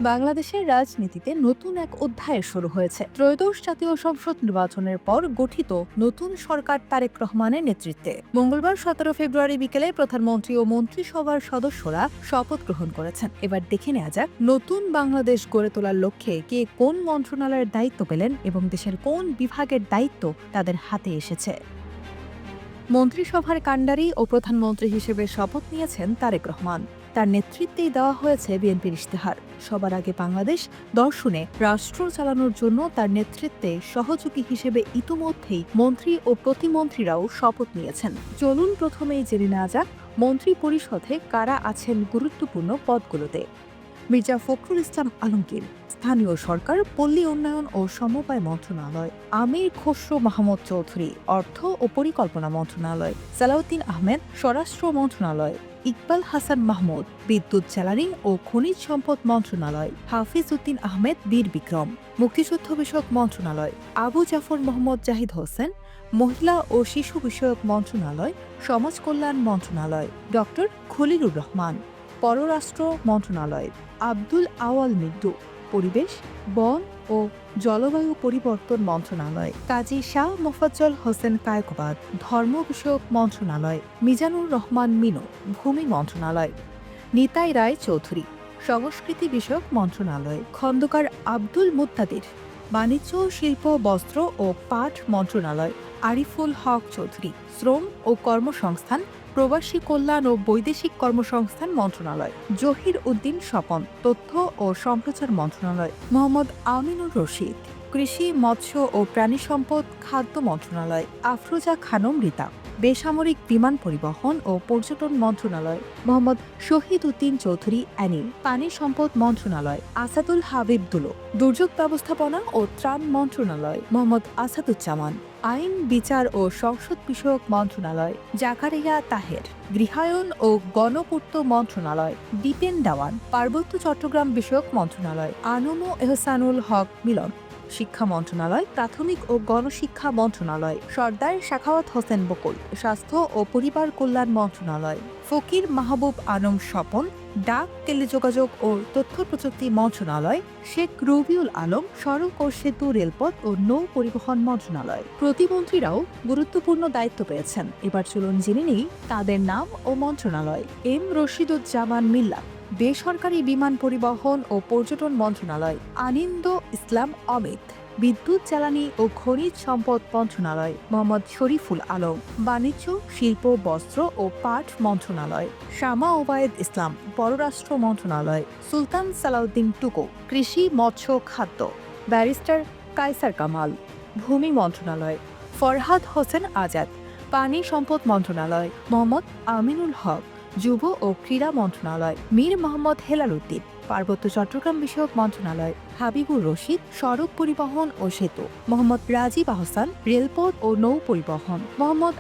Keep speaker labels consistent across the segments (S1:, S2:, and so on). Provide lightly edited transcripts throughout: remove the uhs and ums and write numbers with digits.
S1: বাংলাদেশের রাজনীতিতে নতুন এক অধ্যায় শুরু হয়েছে। ত্রয়োদশ জাতীয় সংসদ নির্বাচনের পর গঠিত নতুন সরকার তারেক রহমানের নেতৃত্বে মঙ্গলবার 17 ফেব্রুয়ারি বিকেলে প্রধানমন্ত্রী ও মন্ত্রিসভার সদস্যরা শপথ গ্রহণ করেছেন। এবার দেখে নেওয়া যাক নতুন বাংলাদেশ গড়ে তোলার লক্ষ্যে কে কোন মন্ত্রণালয়ের দায়িত্ব পেলেন এবং দেশের কোন বিভাগের দায়িত্ব তাদের হাতে এসেছে। মন্ত্রিসভার কাণ্ডারি ও প্রধানমন্ত্রী হিসেবে শপথ নিয়েছেন তারেক রহমান। তার নেতৃত্বেই দেওয়া হয়েছে বিএনপির ইশতেহার। সবার আগে বাংলাদেশ দর্শনে রাষ্ট্র চালানোর জন্য তার নেতৃত্বে সহযোগী হিসেবে ইতিমধ্যেই মন্ত্রী ও প্রতিমন্ত্রীরাও শপথ নিয়েছেন। চলুন প্রথমেই জেনে নেওয়া যাক মন্ত্রী পরিষদে কারা আছেন গুরুত্বপূর্ণ পদগুলোতে। মির্জা ফখরুল ইসলাম আলমগীর, স্থানীয় সরকার, পল্লী উন্নয়ন ও সমবায় মন্ত্রণালয়। আমির খসরু মাহমুদ চৌধুরী, অর্থ ও পরিকল্পনা মন্ত্রণালয়। সালাউদ্দিন আহমেদ, স্বরাষ্ট্র মন্ত্রণালয়। ইকবাল হাসান মাহমুদ, বিদ্যুৎ জ্বালানি ও খনিজ সম্পদ মন্ত্রণালয়। হাফিজ উদ্দিন আহমেদ, বীর বিক্রম, মুক্তিযুদ্ধ বিষয়ক মন্ত্রণালয়। আবু জাফর মোহাম্মদ জাহিদ হোসেন, মহিলা ও শিশু বিষয়ক মন্ত্রণালয়, সমাজ কল্যাণ মন্ত্রণালয়। ডক্টর খলিলুর রহমান, পররাষ্ট্র মন্ত্রণালয়। আব্দুল আওয়াল মৃদু, পরিবেশ, বন ও জলবায়ু পরিবর্তন মন্ত্রণালয়। কাজী শাহ মোফাজ্জল হোসেন কায়কোবাদ, ধর্ম বিষয়ক মন্ত্রণালয়। মিজানুর রহমান মিনু, ভূমি মন্ত্রণালয়। নিতাই রায় চৌধুরী, সংস্কৃতি বিষয়ক মন্ত্রণালয়। খন্দকার আব্দুল মুত্তাদির, বাণিজ্য, শিল্প, বস্ত্র ও পাট মন্ত্রণালয়। আরিফুল হক চৌধুরী, শ্রম ও কর্মসংস্থান, প্রবাসী কল্যাণ ও বৈদেশিক কর্মসংস্থান মন্ত্রণালয়। জহির উদ্দিন স্বপন, তথ্য ও সম্প্রচার মন্ত্রণালয়। মোহাম্মদ আমিনুর রশিদ, কৃষি, মৎস্য ও প্রাণী সম্পদ, খাদ্য মন্ত্রণালয়। আফরোজা খানম রীতা, বেসামরিক বিমান পরিবহন ও পর্যটন মন্ত্রণালয়। মোহাম্মদ শহীদ উদ্দিন চৌধুরী অ্যানি, পানি সম্পদ মন্ত্রণালয়। আসাদুল হাবিব দুলো, দুর্যোগ ব্যবস্থাপনা ও ত্রাণ মন্ত্রণালয়। মোহাম্মদ আসাদুজ্জামান, আইন, বিচার ও সংসদ বিষয়ক মন্ত্রণালয়। জাকারিয়া তাহের, গৃহায়ন ও গণপূর্ত মন্ত্রণালয়। দীপেন দাওয়ান, পার্বত্য চট্টগ্রাম বিষয়ক মন্ত্রণালয়। আনম এহসানুল হক মিলন, শিক্ষা মন্ত্রণালয়, প্রাথমিক ও গণশিক্ষা মন্ত্রণালয়। সর্দার সাখাওয়াত হোসেন বকুল, স্বাস্থ্য ও পরিবার কল্যাণ মন্ত্রণালয়। ফকির মাহবুব আলম স্বপন, ডাক, টেলিযোগাযোগ ও তথ্য প্রযুক্তি মন্ত্রণালয়। শেখ রবিউল আলম, সড়ক ও সেতু, রেলপথ ও নৌ পরিবহন মন্ত্রণালয়। প্রতিমন্ত্রীরাও গুরুত্বপূর্ণ দায়িত্ব পেয়েছেন। এবার চলুন জেনে নেই তাদের নাম ও মন্ত্রণালয়। এম রশিদুজ্জামান মিল্লাত, বেসরকারি বিমান পরিবহন ও পর্যটন মন্ত্রণালয়। আনিন্দ ইসলাম অমিত, বিদ্যুৎ জ্বালানি ও খনিজ সম্পদ মন্ত্রণালয়। মোহাম্মদ শরীফুল আলম, বাণিজ্য, শিল্প, বস্ত্র ও পাট মন্ত্রণালয়। শামা ওবায়েদ ইসলাম, পররাষ্ট্র মন্ত্রণালয়। সুলতান সালাউদ্দিন টুকু, কৃষি, মৎস্য, খাদ্য। ব্যারিস্টার কায়সার কামাল, ভূমি মন্ত্রণালয়। ফরহাদ হোসেন আজাদ, পানি সম্পদ মন্ত্রণালয়। মোহাম্মদ আমিনুল হক, যুব ও ক্রীড়া মন্ত্রণালয়। মীর মোহাম্মদ হেলাল উদ্দিন, পার্বত্য চট্টগ্রাম বিষয়ক মন্ত্রণালয়। হাবিবুর রশিদ, সড়ক পরিবহন ও সেতু। মোহাম্মদ রাজীব আহসান, রেলপথ ও নৌ পরিবহন। মোহাম্মদ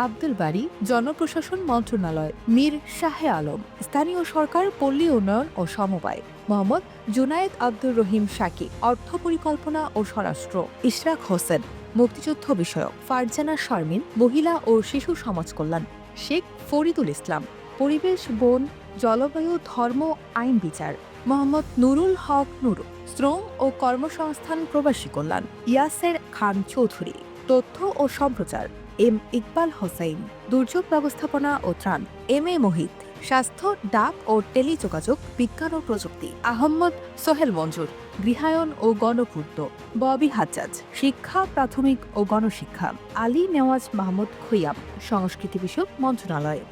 S1: আব্দুল বারী, জনপ্রশাসন মন্ত্রণালয়। মীর শাহে আলম, স্থানীয় সরকার, পল্লী উন্নয়ন ও সমবায়। মোহাম্মদ জুনায়েদ আব্দুর রহিম শাকি, অর্থ পরিকল্পনা ও স্বরাষ্ট্র। ইশরাক হোসেন, মুক্তিযুদ্ধ বিষয়ক। ফারজানা শারমিন, মহিলা ও শিশু সমাজ কল্যাণ। শেখ ফরিদুল ইসলাম, পরিবেশ, বন, জলবায়ু, ধর্ম, আইন, বিচার। মোহাম্মদ নুরুল হক নুরু, শ্রম ও কর্মসংস্থান, প্রবাসী কল্যাণ। ইয়াসের খান চৌধুরী, তথ্য ও সম্প্রচার। এম ইকবাল হোসাইন, দুর্যোগ ব্যবস্থাপনা ও ত্রাণ। এম এ মোহিত, স্বাস্থ্য, ডাক ও টেলিযোগাযোগ, বিজ্ঞান ও প্রযুক্তি। আহম্মদ সোহেল মঞ্জুর, গৃহায়ন ও গণপূর্ত। ববি হাজ্জাজ, শিক্ষা, প্রাথমিক ও গণশিক্ষা। আলী নেওয়াজ মাহমুদ খুইয়াম, সংস্কৃতি বিষয়ক মন্ত্রণালয়।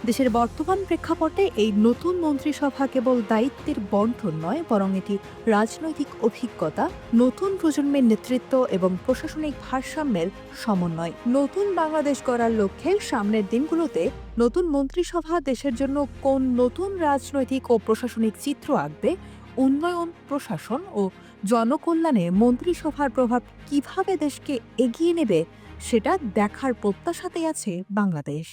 S1: দেশের বর্তমান প্রেক্ষাপটে এই নতুন মন্ত্রিসভা কেবল দায়িত্বের বন্টন নয়, বরং এটি রাজনৈতিক অভিজ্ঞতা, নতুন প্রজন্মের নেতৃত্ব এবং প্রশাসনিক ভারসাম্যের সমন্বয়। নতুন বাংলাদেশ গড়ার লক্ষ্যে সামনের দিনগুলোতে নতুন মন্ত্রিসভা দেশের জন্য কোন নতুন রাজনৈতিক ও প্রশাসনিক চিত্র আঁকবে, উন্নয়ন, প্রশাসন ও জনকল্যাণে মন্ত্রিসভার প্রভাব কিভাবে দেশকে এগিয়ে নেবে, সেটা দেখার প্রত্যাশাতেই আছে বাংলাদেশ।